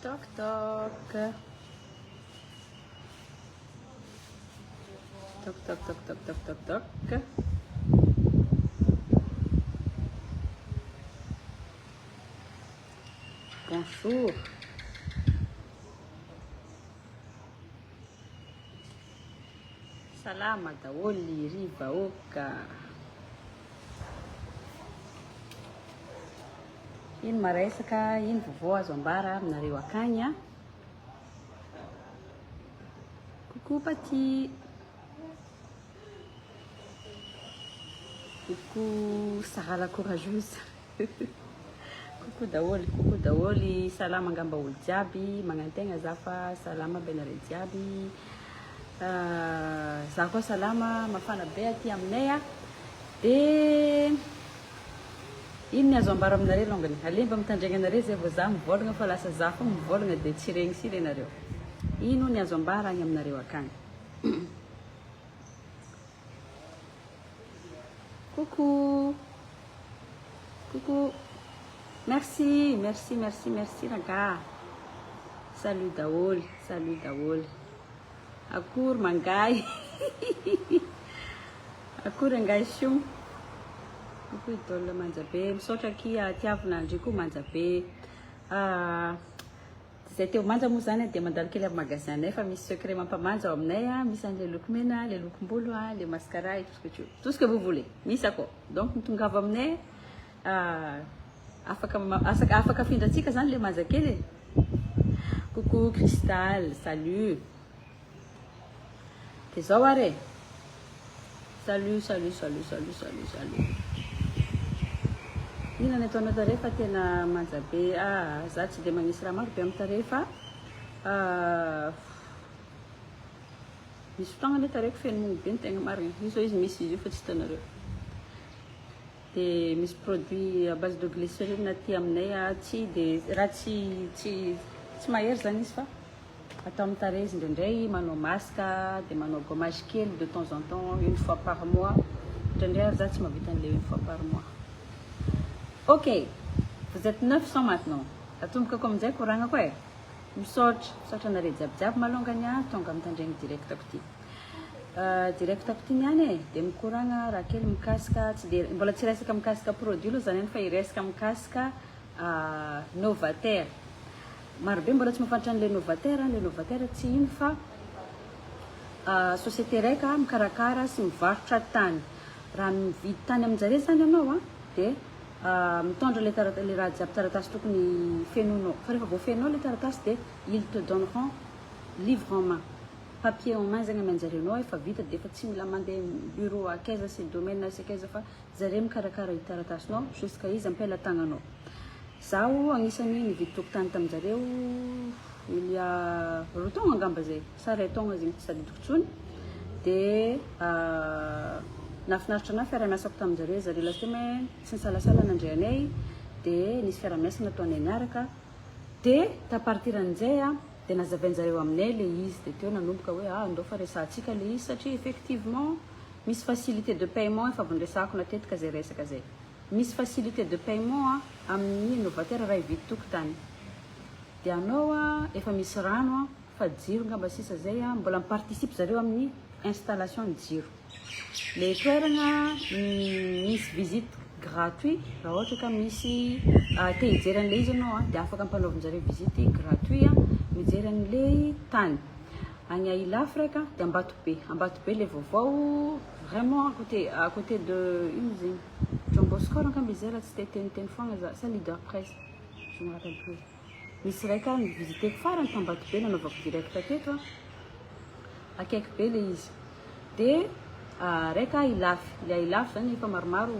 Toc toc. Toc toc toc toc toc toc toc. Bonjour. Salama daholo ry vahoaka. Ino maresaka, ino vaovao azo ambara aminareo akagny a. Coucou Paty. Coucou Sarah la courageuse. Coucou daholo, salama angamba olo jiaby, magnantegna za fa salama benareo jiaby. Za koa salama, mafana be aty aminay a. De ino ny azo ambara aminareo longany? Alemba mitandregna anareo zay vao za mivolagna fa lasa za fa mivolagna de tsy regny si lenareo. Ino ny azo ambara agny aminareo akagny? Coucou. Coucou. Merci raga. Salut daholo. Akory mangay. Akory angay siogno. Coucou idôla manjabe. Misaotra aky tiavina andriko manjabe. Zay teo manja moa zany dia mandalo kely amin'ny magasin fa misy secret mampamanja ao aminay a, misy an'le loko mena, le lokom-bolo a, le mascara et tout ce que vous voulez. Misy akao. Donc mitongava aminay afaka afindrantsika zany le manja kely. Coucou Cristal, salut. Te zao are. Salut. Ina ny ataonao tarefa tena manja be. Za tsy dia magnisy raha maro be amin'ny tarefa. Misy fotoagna ny tareko feno mogno be ny tegna marina. Iso izy misy izy io fa tsy hitanareo. Dia misy produit à base de glycérine aty aminay tsy dia raha tsy mahery zany izy fa atao amin'ny tarehy izy indraindray manao masque dia manao gommage kely de temps en temps une fois par mois. Indraindray ary za tsy mahavita an'le une fois par mois. Ok, vous êtes 900 maintenant. Atomboka koa amin'izay koragna koa e. Misaotra anareo jiaby malongany a, tonga mitandregny directako ty. Directako ty niany e, dia mikoragna raha kely mikasika, tsy dia mbola tsy resaka mikasika produit aloha zany fa iresaka mikasika Novaterre. Marobe mbola tsy mahafantatra an'le Novaterre, le Novaterre tsy ino fa société raika mikarakara sy mivarotra tany. Raha mividy tany amin'jareo zany ianao a, dia mitondra le raha jiaby taratasy tokony fenonao. Fa rehefa voafenao le taratasy dia ils te donneront livre en main. Papier en main zany amanjarenao efa vita dia efa tsy mila mandeha bureau akaiza sy domaine sy akaiza fa zareo mikarakara io taratasinao jusqu'à izy ampela-tagnanao. Zaho agnisan'ny nividy tokotany tamin'jareo il y a roa taogna angamba zay, sa ray taogna zegny tsy tadidiko tsony. Dia nafinaritra anahy fiara-miasako tamin'jareo, zareo lasa hoe tsy nisalasala nandray anay dia nisy fiara-miasa nataonay niaraka. Dia tapartiran'izay a dia nazavain'jareo aminay le izy dia teo nanomboka hoe andao fa resantsika le izy satria effectivement misy facilité de paiement efa vonresako natetika zay resaka zay. Misy facilité de paiement amin'ny Novaterre raha hividy tokotany. Dia anao efa misy rano fa jiro ngamba sisa zay mbola miparticipe zareo amin'ny installation ny jiro. Le toerana misy visite gratuit raha ohatra ka misy te hijery an'le izy anao dia afaka ampanaovin'jareo visite gratuit mijery an'le tany. Agny à Ilafy raika dia Ambatobe le vaovao vraiment à côté de ino zegny John Bosco angamba izy raha tsy teniteny foagna za sa leader presse je me rappelle plus. Misy raika nivisiteko farany Ambatobe nanaovako direct aketo akaiky be le izy. Dia raika Ilafy, le Ilafy zany efa maromaro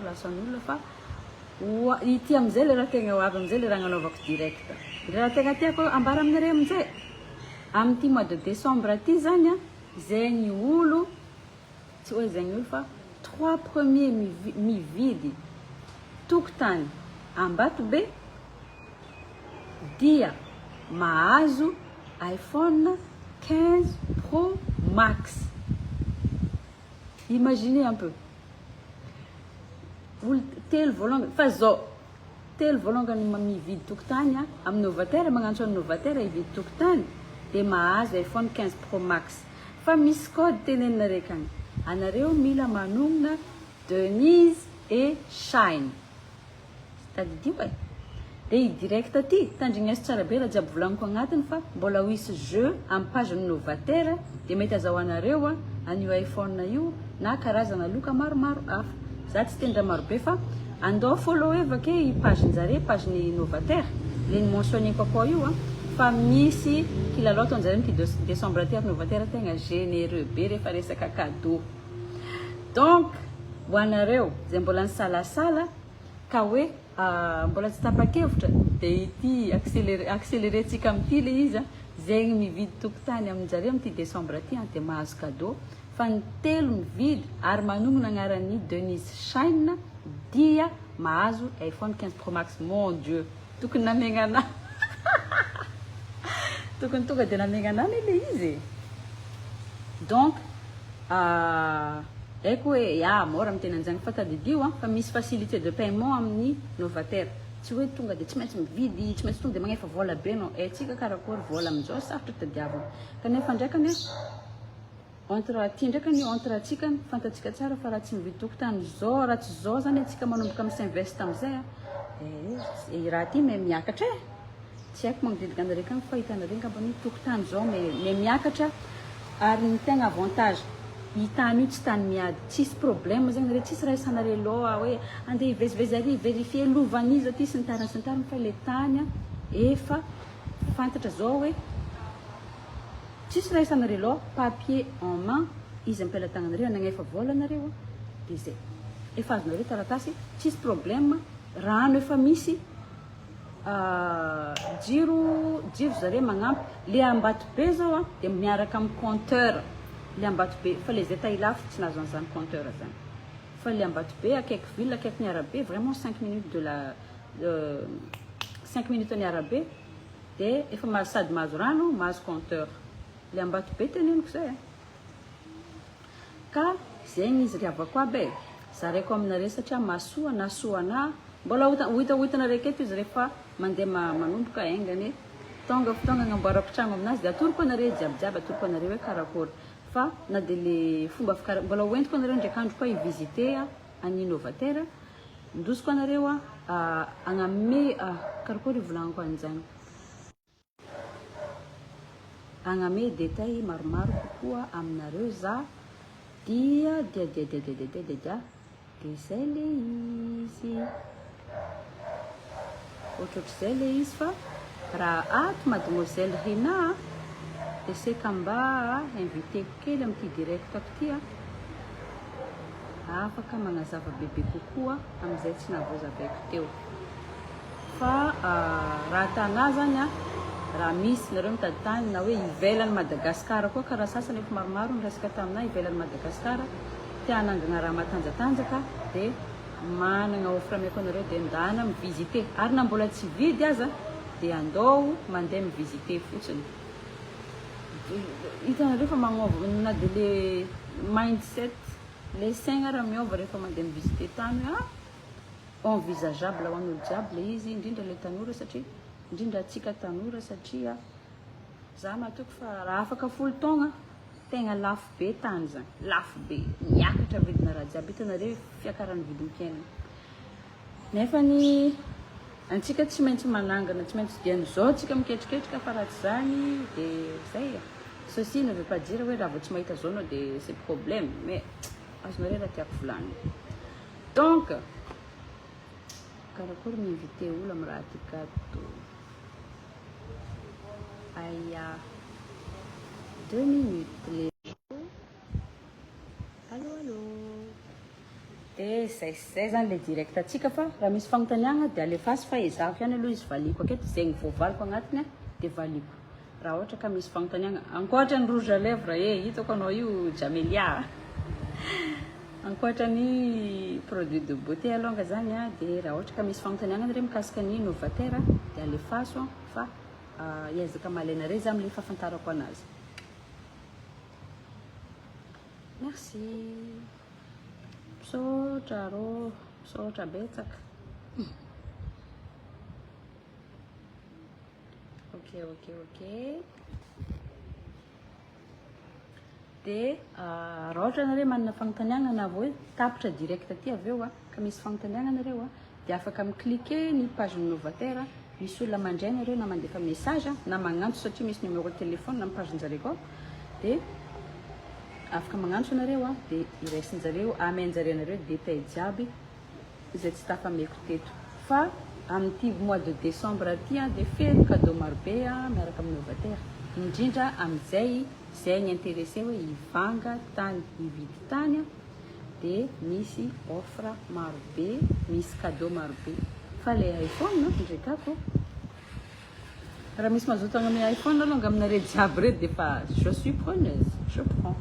lasan'olona fa ity amin'izay le raha tegna ho avy amin'izay le raha nanaovako direct. Raha tegna tiako ambara aminareo amin'izay amin'ity mois de décembre aty zany zegny olo tsy hoe zegny olo fa 3 premiers mividy tokotany Ambatobe dia mahazo iPhone 15 Pro Max. Imaginez un peu. Olo telo voalongany fa zao telo volongany mividy tokotany amin'ny Novaterre, magnantso amin'ny Novaterre hividy tokotany dia mahazo iPhone 15 Pro Max. Fa misy code tenenina reka agny. Anareo mila manonona Denise et Shine. Tadidio e. Dia direct aty, tandrigna tsara be raha jiaby volagniko agnatiny fa mbola ho hisy jeu amin'ny page Novaterre dia mety azahoanareo an'io iPhone io na karazana loka maromaro hafa. Za tsy tendra maro be fa andao follow evake i page-njare, page-ny Novaterre, le mentionné-ko akao io fa misy kilalaota anjare amty décembre aty amin'ny Novaterre tegna généreux be rehefa resaka cadeau. Donc ho anareo zay mbola nisalasala ka hoe mbola tsy tapa-kevitra dia ity accélérétsika amin'ity le izy zegny mividy tokotany aminjare amty décembre aty dia mahazo cadeau. Fa ny telo mividy ary manonona agnaran'ny Denise Shine dia mahazo iPhone 15 Pro Max. Mon Dieu, tokony namegna ana tokony tonga dia namegna anany le izy. Donc haiko hoe mora miteny anjagny fa tadidio fa misy facilité de paiement amin'ny Novaterre. Tsy hoe tonga dia tsy maintsy mividy, tsy maintsy tonga dia magnefa vola be no. Tsika karakory vola amin'izao sarotra tadiavana. Kanefa ndraikany entre aty ndraikany entre atsika fantatsika tsara fa raha tsy mividy tokotany zao, raha tsy zao zany atsika manomboka misinveste amizay raha ty me miakatra e. Tsy haiko magnodidika anareo agny fa hitanareo ngamba ny tokotany zao me miakatra ary ny tegna avantage i tany io tsy tany miady, tsisy problème zegny nareo, tsisy raha isanareo loha hoe andeha hivezivezy ary vérifier lovan'izy aty sy ny tariny fa le tany efa fantatra zao hoe tsisy raha isanareo loha, papier en main, izy ampelatagnanareo anagnefa vola nareo dia zay efa azonareo taratasy, tsisy problème. Rano efa misy, jiro zare magnampy. Le ambato be zao dia miaraka amin'ny compteur le ambato be, fa le zay tailafo tsy nahazo an'izany compteur zany. Fa le ambato be akaiky ville akaiky ny arabe vraiment 5 minutes 5 minutes ny arabe dia efa sady mahazo rano mahazo compteur. Le ambato be teneniko zay ka zegny izy riavako aby zareko aminareo satria masoa nasoana mbola hohitanareo aketo izy rehefa mandeha manomboka aingany tonga fotonga agnamboarako tragno aminazy dia atoroko anareo jiabijiaby, atoroko anareo hoe karakory. Fa na dia le fomba mbola hoentiko anareo ndraiky andro koa hivisite any Novaterre, ndosiko anareo agname karakory volagniko an'izany, agname détail maromaro kokoa aminareo za dia zay le izy ohatrohatr'izay le izy. Fa raha ato mademoiselle Rina dia seka mba invité kely amin'ity direct aty afaka magnazava bebe kokoa amin'izay tsy nahavoazavaiko teo. Fa raha tana zany raha misy nareo mitady tany na hoe ivelan'ny Madagasikara koa karaha sasany efa maromaro ny resaka taminahy ivelan'ny Madagasikara tia hanangana raha matanjatanjaka dia managna offre ameko anareo dia ndana mivisite ary na mbola tsy vidy aza dia andao mandeha mivisite fotsiny. Hitanareo fa magnova na dia le mindset le saigna raha miova rehefa mandeha mivisite tany envisageable ho an'olo jiaby le izy, indrindra le tanora satria indrindra atsika tanora satria za matoko fa raha afaka folo taogna tegna lafo be tany zany, lafo be miakatra vidina raha jiaby. Hitanareo fiakaran'ny vidim-piainana nefa ny antsika tsy maintsy manangana, tsy maintsy diany zao tsika miketriketrika fa raha tsy zany dia zay ceci ne veut pas dire hoe raha vao tsy mahita zao anao dia c'est problème, mais azonareo raha tiako volany. Donc karakory miinvité olo amin'ny raha ty kato aya 2 minutes le allo dia zay zany le direct atsika. Fa raha misy fanontaniagna dia alefasy fa ezahako ihany aloha izy valiko aketo zegny voavaliko agnatiny dia valiko. Raha ohatra ka misy fanontaniagna ankoatra ny rouge à lèvres hitako anao io Jamelia ankoatra ny produit de beauté alonga zany dia raha ohatra ka misy fanontaniagna nareo mikasika ny Novaterre dia alefaso fa hiezaka malainareo za amin'ilay fahafantarako anazy. Merci. Misaotra betsaka. ok. Dia raha ohatra nareo manana fanontaniana na hoe tapitra direct aty avy eo ka misy fanontaniana nareo dia afaka mi-cliquer ny page novateur misy olona mandray nareo na mandefa message na magnantso satria misy numéro de téléphone na page-njareo koa dia afaka magnantso nareo dia iraisinjareo amenjareo nareo détail jiaby izay tsy tafameko teto fa amin'ity mois de décembre aty dia feno cadeau maro be miaraka amin'ny novateur indrindra amin'izay zay ny intéressé hoe hivanga tany hividy tany dia misy offre maro be misy cadeau maro be fa le iPhone ndraikako raha misy mazoto amin'ny iPhone alonga aminareo jiaby reto dia fa je suis preneuse je prends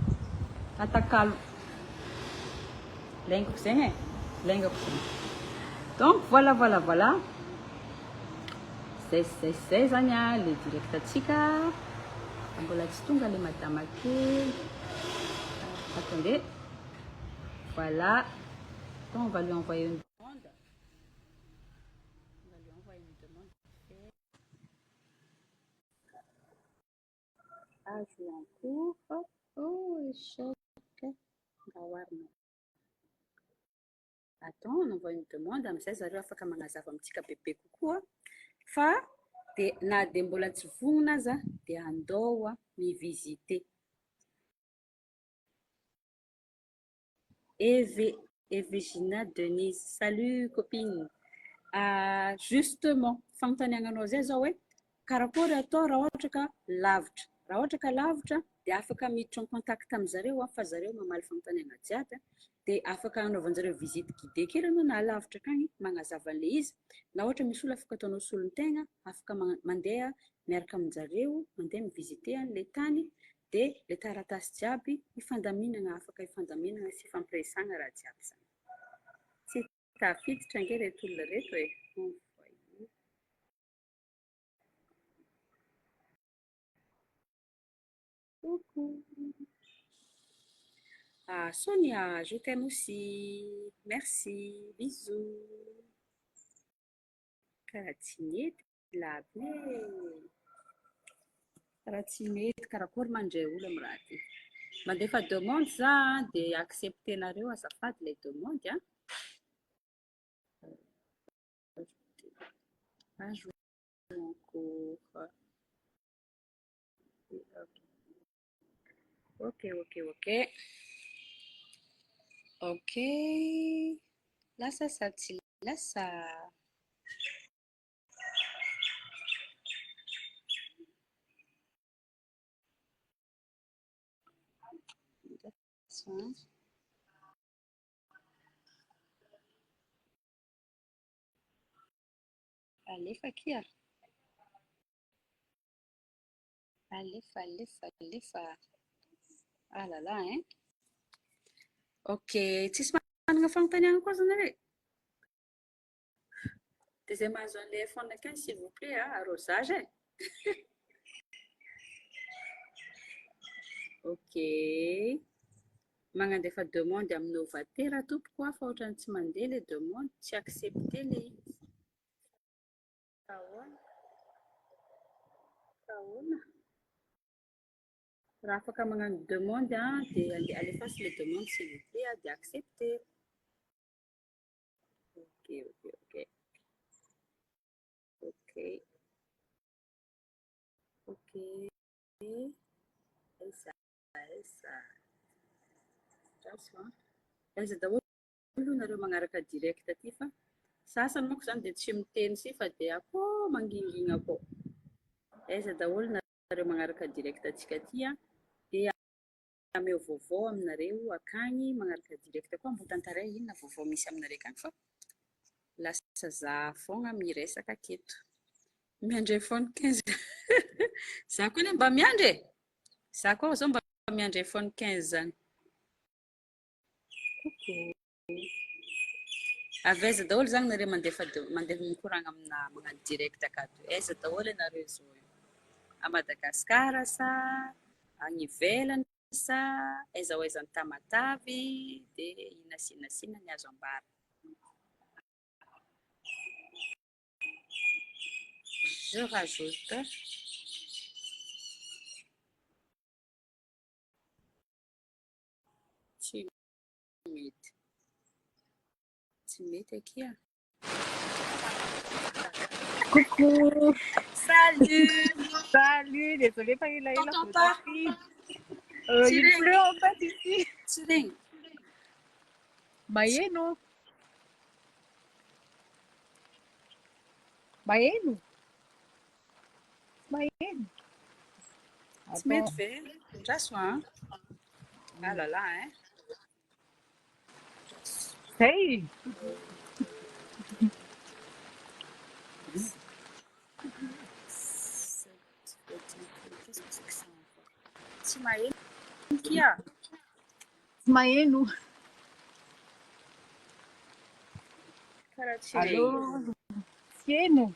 atakalo laingako zegny laingako zegny donc voilà zay zany le direct atsika mbola tsy tonga le madame kely attendez voilà donc on va lui envoyer une demande ajout en cours oh échec gawarna attends on envoie une demande amin'izay zareo afaka magnazava amintsika bebe kokoa fa dia na dia mbola tsy vonona aza dia andao mivisiter Evegina Denise salut copine justement fanontaniananao zay zao hoe karakory atao raha ohatra ka lavitra dia afaka miditra en contact amin'zareo fa zareo mamaly fanontaniana jiaby dia afaka anaovanjareo visite guidée kely anao na lavitra akagny magnazava an'le izy na ohatra misy olo afaka ataonao solon-tegna afaka mandeha miaraka amin'jareo mandeha mivisite an'le tany dia le taratasy jiaby ifandaminana afaka ifandaminana sy ifampiresahana raha jiaby zany tsy tafiditra nge reto olona reto e coucou Sonia je t'aime aussi merci bisous karaha tsy mety labe karaha tsy mety karakory mandray olo amin'ny raha ty mandefa demande za dia acceptenareo azafady le demande ajout en cours ok lasa sady tsy lasa alefa kia alefa ah là là hein ok tsisy manana fanontaniana koa zanare dia zay mahazo an'le iPhone 15 s'il vous plaît arrosage ok magnandefa demande amin'ny novateur tompoko fa ohatrany tsy mandeha le demande tsy accepté le izy kahoana raha afaka magnano demande dia alefasy le demande s'il vous plaît dia accepté ok aiza daholo nareo magnaraka direct aty fa sasany manko zany dia tsy miteny si fa dia akao mangingina akao aiza daholo nareo magnaraka direct atsika aty dia ameo vaovao aminareo akagny magnaraka direct koa mbo tantaray inona vaovao misy aminareo akagny fa lasa za foagna miresaka aketo miandry iPhone 15 za koa mba miandry za koa zao mba miandry iPhone 15 zany avy aiza daholo zany nareo mandeha mikoragna amina magnano direct akato aiza daholo ianareo zao io a Madagasikara sa agny ivelany sa aiza ho aiza ny Tamatavy dia inona ny azo ambara je rajoute Tsy mety. Tsy mety akia. Coucou. Salut. Salut, désolée pas il a eu la T'entends pas? photographie. Il pleut en fait ici. Tsireng. Maïeno. Maïeno. Maïeno. Tsy mety ve? Draso hein? Ah là là hein. Hey. Qu'est-ce que c'est que ça encore? Tsy maheno kia. Maïeno. Karaha tsy regny. Allô. Sieno.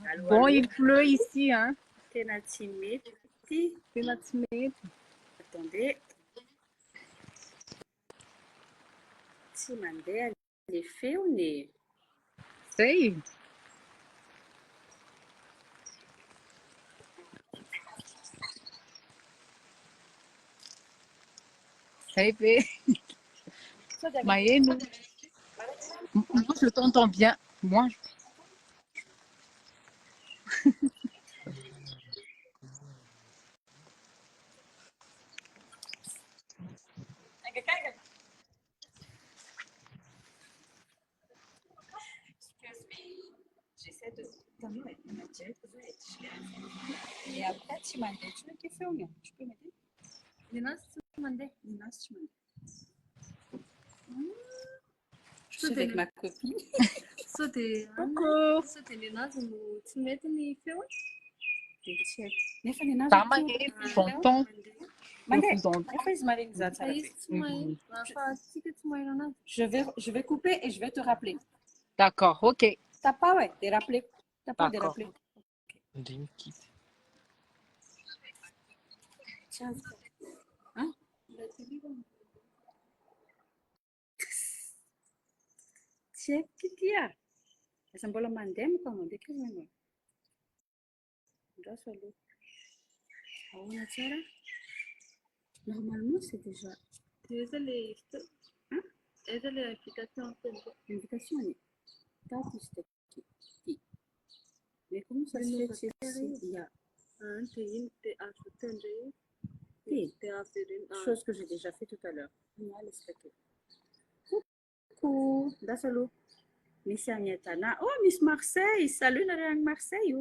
Allô, Bon, allô? il pleut ici, hein. Tena tsy mety. C'est la semaine. Attendez. Tsy mandeha le feony. Hey. Hey, Maïeno. Moi, je t'entends bien. Moi, J'essaie de terminer ma direct et après tu m'as dit tu que feony. Tu peux m'aider? Ninas tu m'as dit. Je suis avec ma copine. coucou. Nefa ninazo Tá, Maïeno, j'entends. Mandeha. Je vous entends. Nefa izy maregny za tsara be. Je vais couper et je vais te rappeler. D'accord, ok. T'as pas ouais, de rappeler. T'as pas de D'accord. rappeler. Tiens. Hein? Check kia. Asa mbola mandeha moka mandeha kely manao. Ndraso aloha. Ahoana tsara? Normalement c'est déjà. Hein? L'invitation est status qui. Mais comment ça se fait il y a chose que j'ai déjà fait tout à l'heure. Coucou, Dasalo. Miss Agnetana. Oh, Miss Marseille. Salut, Narang Marseille.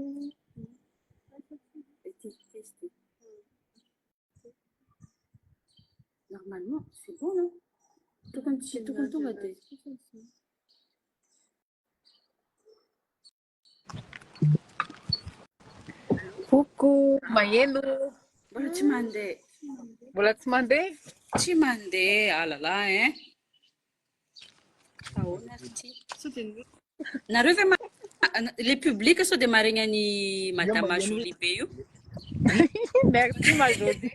Normalement, c'est bon, non? Tout comme tout va être. Coucou, Maïeno. Voilà, tu m'as dit. Voilà, tu m'as dit. Tu m'as dit. Ah là là, hein? Nareo ve les publics sont des marinani Madame Jolie Beyo. Merci, ma Jodie.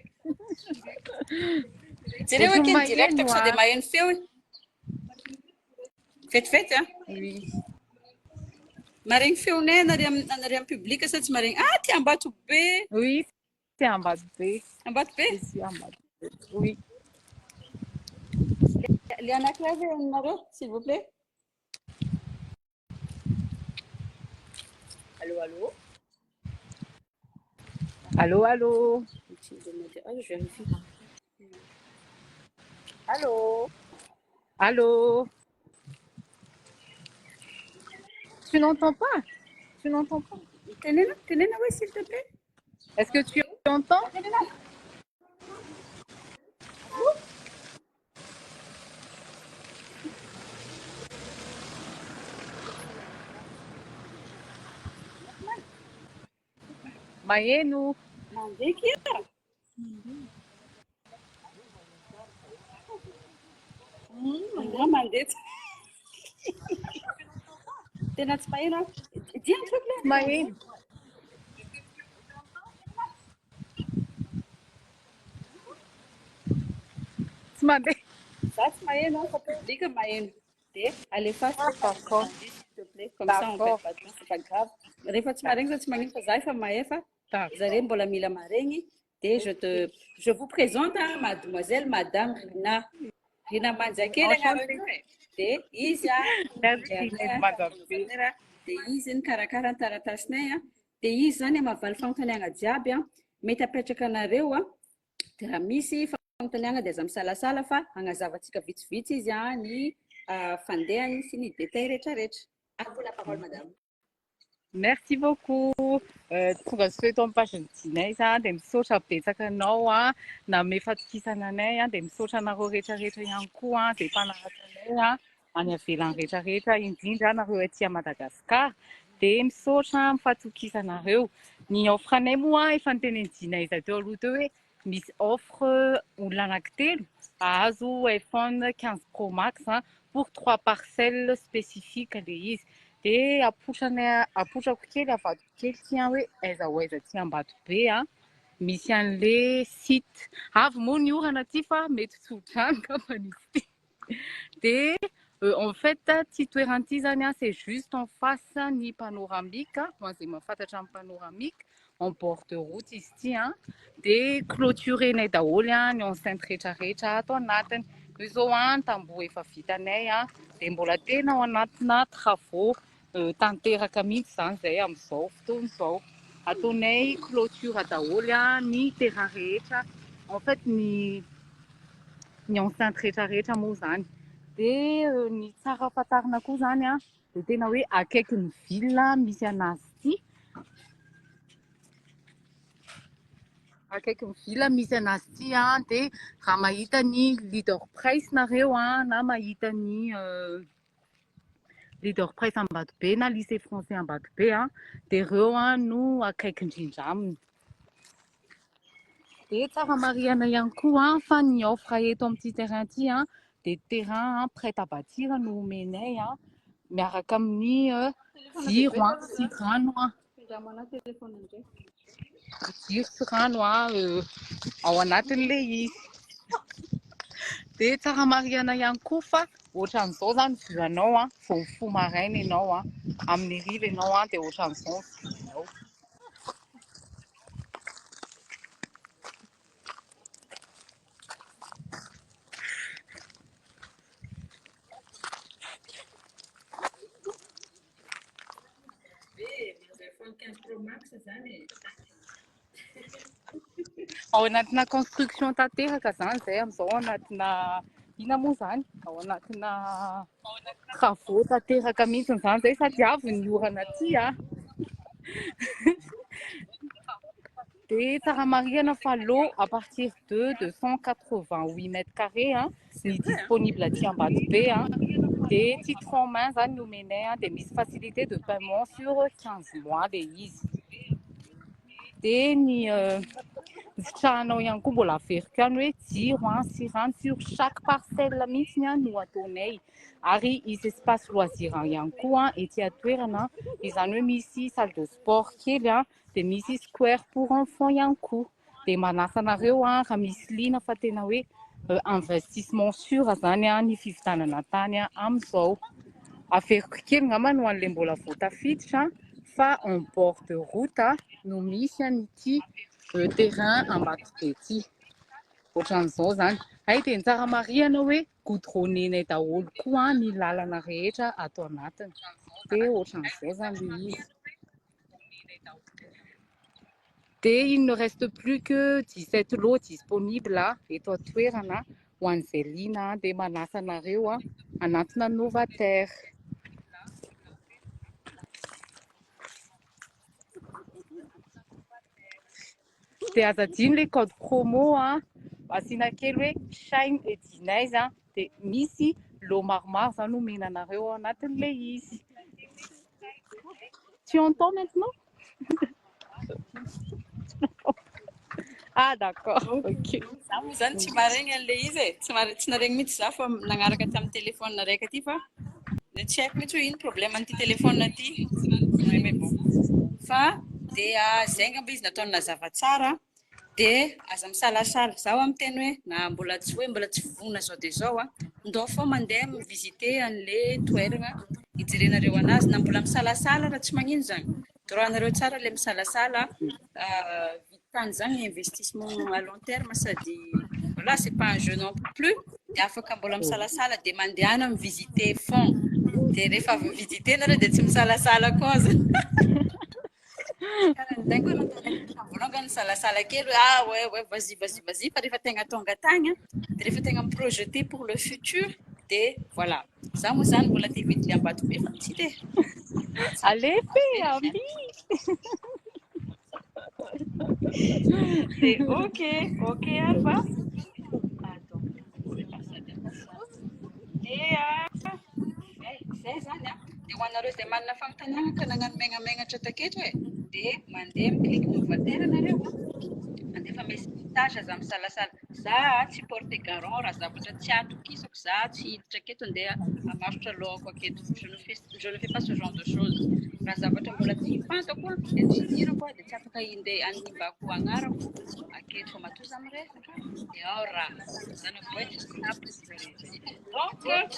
Jereo Bonjour, aqui direct que só de Maïeno. maïen feu. Faites, hein? Oui. Marin feu, né? Nariam public, ça tu marin. Ah, tu en bas tout B. Oui, c'est en bas de B. En bas de B? Je suis en bas de B. Oui. Liana Clave, Naro, s'il vous plaît. Allô, allô? Allô, allô. Ah, je vérifie. Allô. Allô. Tu n'entends pas? Tu n'entends pas? Tenez là, oui, s'il te plaît. Est-ce que tu entends? Tenez là. Maïeno. Mandei qui est là. Mandei. T'es là, tu là. Dis un truc là. Maïeno. Tu m'as dit. Ça, tu m'as non, ça public, allez, face. D'accord. S'il te plaît. Comme ça, on ne perd pas de temps, c'est pas grave. Rehefa tsy maregny zany tsy magnino fa za efa mahefa D'accord. zareo mbola mila maregny Je vous présente mademoiselle Madame Rina Manjakely Enchantée. dia izy Merci, Inès Mazapé. dia izy ny karakara ny taratasinay dia izy zany mahavaly fanontaniana jiaby mety apetraka anareo dia raha misy fanontaniana dia aza misalasala fa hanazavantsika vitsivitsy izy ny fandehany sy ny détail rehetrarehetra. À vous la parole, madame. Merci beaucoup. Tonga soa eto amin'ny paginay dia misaotra betsaka anao name fatokisana anay dia misaotra anareo rehetrarehetra ihany koa dia mpanaraka anay any avelan'ny rehetrarehetra indrindra anareo aty Madagasikara dia misaotra mifatokisana ny offre anay moa efa nitenenjinay teo aloha teo hoe misy offre olona anankitelo ahazo iPhone 15 Pro Max pour 3 parcelles spécifiques ilay izy. Dia apotrako kely avadiko kely tia hoe aiza ho aiza tia Ambatobe misy an'le site avy moa ny orana aty fa mety tsodrano kampanisy dia en fait ty toeran'ity zany c'est juste en face ny panoramique hoan'izay mahafantatra amin'ny panoramique en bord de route izy ity dia clôturenay daholo ny enceinte rehetrarehetra ato anatiny izao ny tamboho efa vitanay dia mbola tena ao anatina travaux tanteraka mihitsy zany zay amin'izao fotoana izao ataonay clôture daholo ny terrain rehetra en fait ny enceinte rehetrarehetra moa zany dia ny tsara fantarina koa zany dia tena hoe akaiky ny ville misy anazy ity akaiky ny ville misy anazy ity dia raha mahita ny leader price nareo na mahita ny leader price Ambatobe na lycée français Ambatobe dia ireo no akaiky indrindra aminy. Dia tsara marihana ihany koa fa ny offre eto amin'ity terrain ity dia terrain prêt à bâtir no omenay miaraka amin'ny jiro sy rano jiro sy rano ao anatin'ilay izy. Dia tsara marihana ihany koa fa ohatran'izao zany vyanao vao mifoha maraina ianao amin'ny hariva ianao dia ohatran'izao vyanao. Ao anatina construction tanteraka zany zay amin'izao anatina ina moa zany ao anatina travaux tanteraka mihitsy zany zay sady avy ny orana aty dia tsara marihana fa lot à partir de 288 mètres carrés ny disponible aty Ambatobe dia titre en main zany ny omenay dia misy facilité de paiement sur 15 mois dia izy dia ny fitrahanao ihany koa mbola averiko ihany hoe jiro sy rano sur chaque parcelle mihitsy no ataonay ary misy espace loisir ihany koa ety atoerana izany hoe misy salle de sport kely dia misy square pour enfant ihany koa dia manasa anareo raha misy liana fa tena hoe investissement sûr zany ny fivitanana tany amin'izao. Averiko kely ngamba no an'ilay mbola vao tafiditra fa en bord de route no misy an'ity terrain Ambatobe ity ohatran'izao zany dia ny tsara marihana hoe goudronnenay daholo koa ny lalana rehetra ato anatiny dia ohatran'izao zany le izy. Dia il ne reste plus que 17 lots disponibles eto atoerana ho an'izay liana dia manasa anareo anatina Novaterre. Dia azadino le code promo asiana kely hoe Shine et Dinaise dia misy lot maromaro zany omena anareo anatin'ilay izy. Tu entends maintenant? Ah d'accord. Ok. Za moa zany tsy maharegny an'ilay izy tsy naregny mihitsy za fa nagnaraka tamin'ny téléphone raiky aty fa tsy haiko mihitsy hoe ino problème an'ity téléphone aty mais bon fa dia zay ngamba izy nataony nazava tsara dia aza misalasala zaho amin'ny teny hoe na mbola tsy vonona zao dia zao ndao foa mandeha mivisiter an'ilay toerana hijerenareo anazy na mbola misalasala raha tsy magnino zany doroanareo tsara ilay misalasala Tany zany investissement à long terme sady voilà c'est pas un jeu non plus dia afaka mbola misalasala dia mandehanao mivisiter fond dia rehefa visiter nareo dia tsy misalasala koa zany karahan'izay koa nataonay voalongany misalasala kely ouais vas-y fa rehefa tegna tonga tagny dia rehefa tegna miprojeter pour le futur dia voilà za moa zany mbola te hividy liam-bato be fa tsy dia Alefa e, amby! C'est ok, ok Alba. Attends, c'est pas ça d'accord. Et zay zany a dia ho anareo izay manana fanontaniana ka nagnano megnamenatra taketo e dia mandeha mikliky novoatera anareo andefa message za misalasala za tsy porte garant raha zavatra tsy atokisako za tsy hiditra aketo andeha hamarotra lohako aketo je ne fais pas ce genre de choses raha zavatra mbola tsy fantako a dia tsy idirako a dia tsy afaka animbako agnarako aketo fa matoa za miresaka dia ao raha zany avoa donc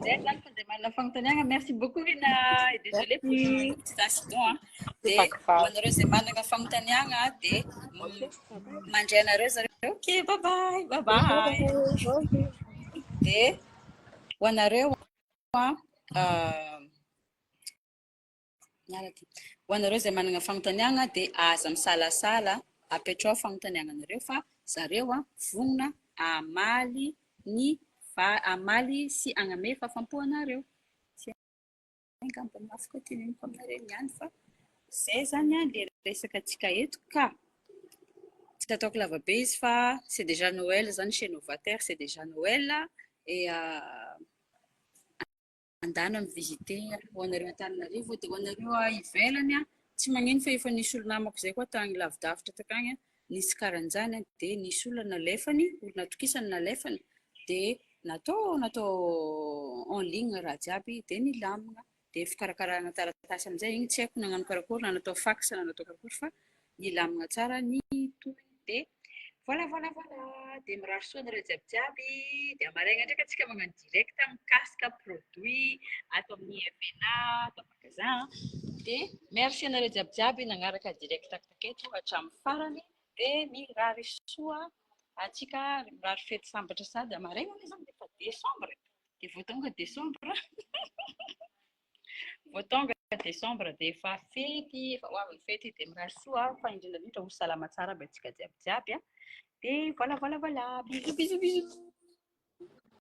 zay zany fa dia manana fanontaniana merci beaucoup Rina et désolé pour le petit incident hein. c'est Dia pas grave. hoanareo izay manana fanontaniana dia mandray anareo zareo ok bye bye dia ho anareo ho anareo izay manana fanontaniana dia aza misalasala apetrao fanontaniananareo fa zareo vonona amaly sy agname fahafampoanareo tsy angambany afaka tineniko aminareo niany fa zay zany a le resaka antsika eto ka tsy ataoko lavabe izy fa c'est déjà Noël zany chez Novateur c'est déjà Noël et andana mivisiter ho anareo Antananarivo dia ho anareo ivelany a tsy magnino fa efa nisy olo namako zay koa tany lavidavitra takany nisy karan'izany dia nisy olona nalefany olona tokisany nalefany dia natao en ligne raha jiaby dia nilamina dia fikarakarana taratasy amin'izay igny tsy haiko nagnano karakory na natao fax na natao karakory fa nilamina tsara ny toy dia voilà dia mirary soa anareo jiabijiaby dia amaraigna ndraika antsika magnano direct mikasika produit ato amin'ny FNA atao magasin dia merci anareo jiabijiaby nagnaraka direct taketo hatramin'ny farany dia mirary soa antsika mirary fety sambatra sady amaraigna anie zany dia efa décembre dia voatonga décembre dia efa fety efa ho avy ny fety dia mirary soa fa indrindra indrindra ho salama tsara be antsika jiabijiaby dia voilà bisous